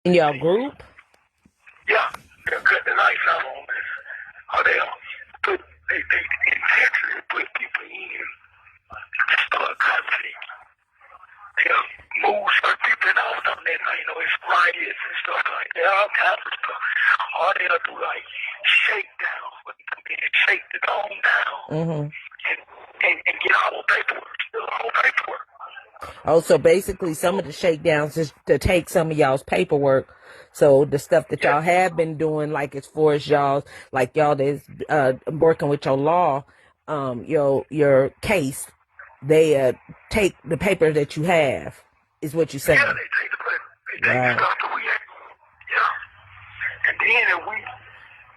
In your group? Yeah, they'll cut the lights out on us. Or they'll they intentionally put people in to start conflict. They'll move certain people out on that, it's riots and stuff like that, all kinds of stuff. Or they'll do like shakedowns, but shake the dome down Mm-hmm. and get all paperwork, still all paperwork. Oh, so basically some of the shakedowns is to take some of y'all's paperwork. So the stuff that y'all have been doing, like as far as y'all that's working with your law, your case, they take the paper that you have, is what you're saying. Yeah, they take the paper. They take the stuff that we have. Yeah. And then if we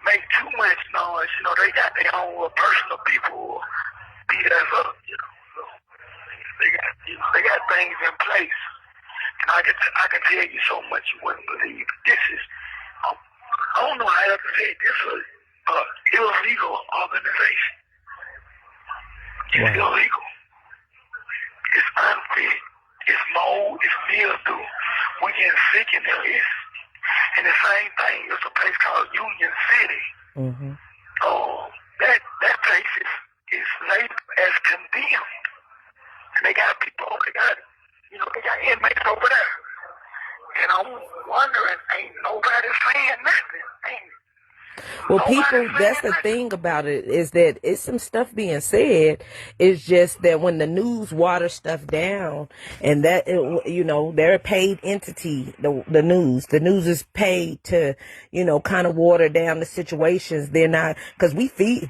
make too much noise, they got their own personal people who beat us up, So they got things in place. And I can tell you so much you wouldn't believe. This is, I don't know how to say it. This is an illegal organization. It's illegal. It's unfit. It's mold. It's mildew. We're getting sick in there. And the same thing is a place called Union City. Mm-hmm. That place is labeled as condemned. And they got people, they got inmates over there. And I'm wondering, ain't nobody saying nothing. Well, people, that's the thing about it, is that it's some stuff being said. It's just that when the news waters stuff down, and that, they're a paid entity, the news is paid to, kind of water down the situations. They're not, because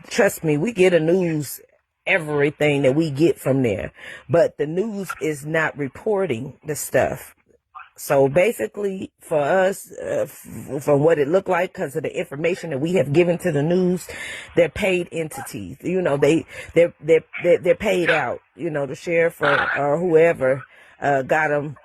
trust me, we get a news, everything that we get from there, but the news is not reporting the stuff. So basically, for us, from what it looked like, because of the information that we have given to the news, they're paid entities. They're paid out. The sheriff or whoever got them,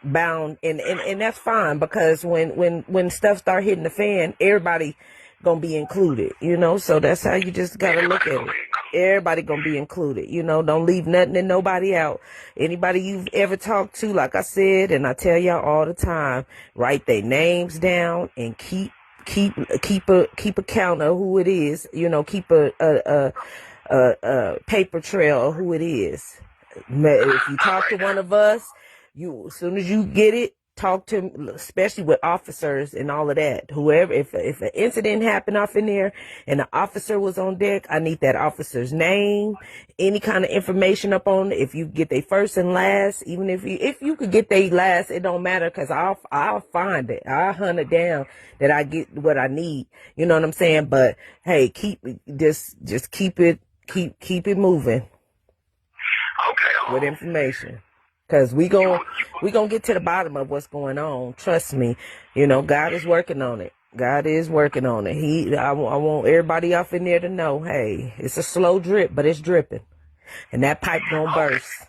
bound, and that's fine, because when stuff start hitting the fan, everybody gonna be included. So that's how you just gotta look at it. Everybody gonna be included. Don't leave nothing and nobody out. Anybody you've ever talked to, like I said, and I tell y'all all the time, write their names down and keep a count of who it is. Keep a paper trail of who it is. If you talk to one of us, as soon as you get it, talk to him, especially with officers and all of that. Whoever, if an incident happened off in there and the officer was on deck, I need that officer's name, any kind of information up on it. If you get their first and last, even if you could get their last, it don't matter, because I'll find it. I'll hunt it down that I get what I need. You know what I'm saying? But hey, keep it moving. Okay. With information. Because we gonna get to the bottom of what's going on. Trust me. God is working on it. God is working on it. I want everybody off in there to know, hey, it's a slow drip, but it's dripping. And that pipe gonna burst.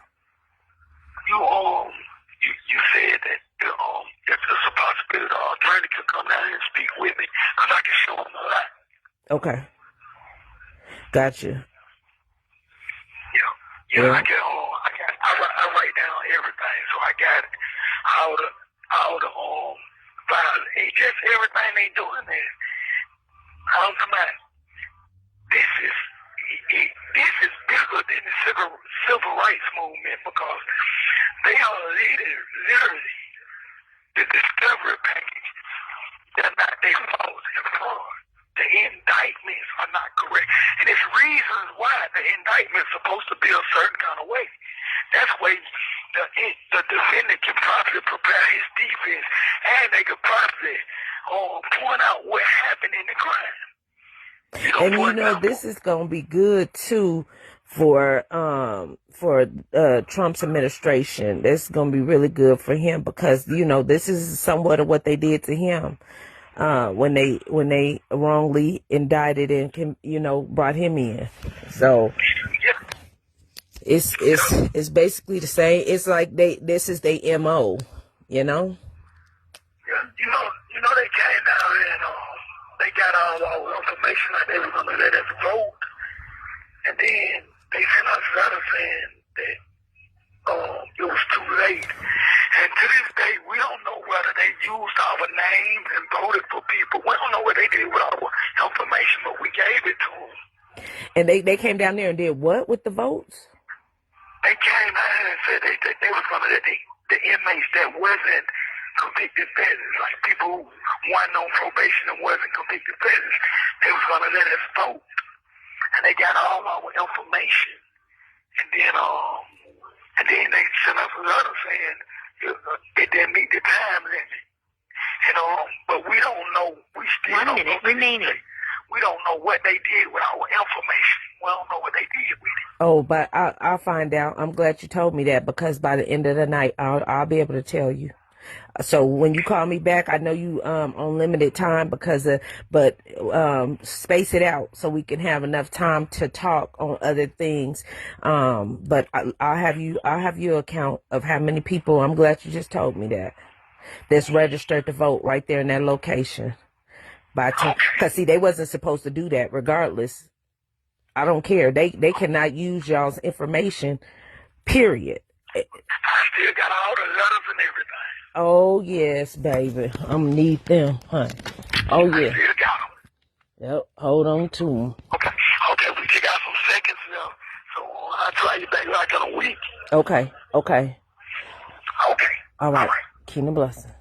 You said that if there's a possibility the attorney could come down here and speak with me, because I can show him a lot. Okay. Gotcha. Yeah. I write down everything, so I got it. All the files, just everything they doing there. I'm talking about, this is bigger than the civil rights movement, because they are literally the discovery package. They're not their fault and fraud. The indictments are not correct. And there's reasons why the indictment's supposed to be a certain kind of way. That's why the defendant can properly prepare his defense, and they can properly point out what happened in the crime. And this is gonna be good too for Trump's administration. This is gonna be really good for him, because this is somewhat of what they did to him when they wrongly indicted and brought him in. So it's basically the same. It's like this is their MO, Yeah, they came down and they got all the information that they were gonna let us vote, and then they sent us a letter saying that it was too late. And And to this day, we don't know whether they used our names and voted for people. We don't know what they did with our information, but we gave it to them. And they came down there and did what with the votes? They came out and said they was going to let the inmates that wasn't convicted felons, like people who weren't on probation and wasn't convicted felons, they was going to let us vote. And they got all our information. And then they sent us a letter saying it didn't meet the time limit. But we don't know. We still 1 minute remaining. We don't know what they did with our information. We don't know what they did with it. Oh, but I'll find out. I'm glad you told me that, because by the end of the night, I'll be able to tell you. So when you call me back, I know you on limited time but space it out so we can have enough time to talk on other things. But I'll have your account of how many people. I'm glad you just told me that's registered to vote right there in that location. Because see, they wasn't supposed to do that regardless. I don't care. They cannot use y'all's information, period. I still got all the letters and everything. Oh, yes, baby. I'm going to need them, honey. Oh, yeah. I still got them. Yep, hold on to them. Okay, we just got some seconds now. So I'll try you back like in a week. Okay. Okay. All right. Keep the blessing.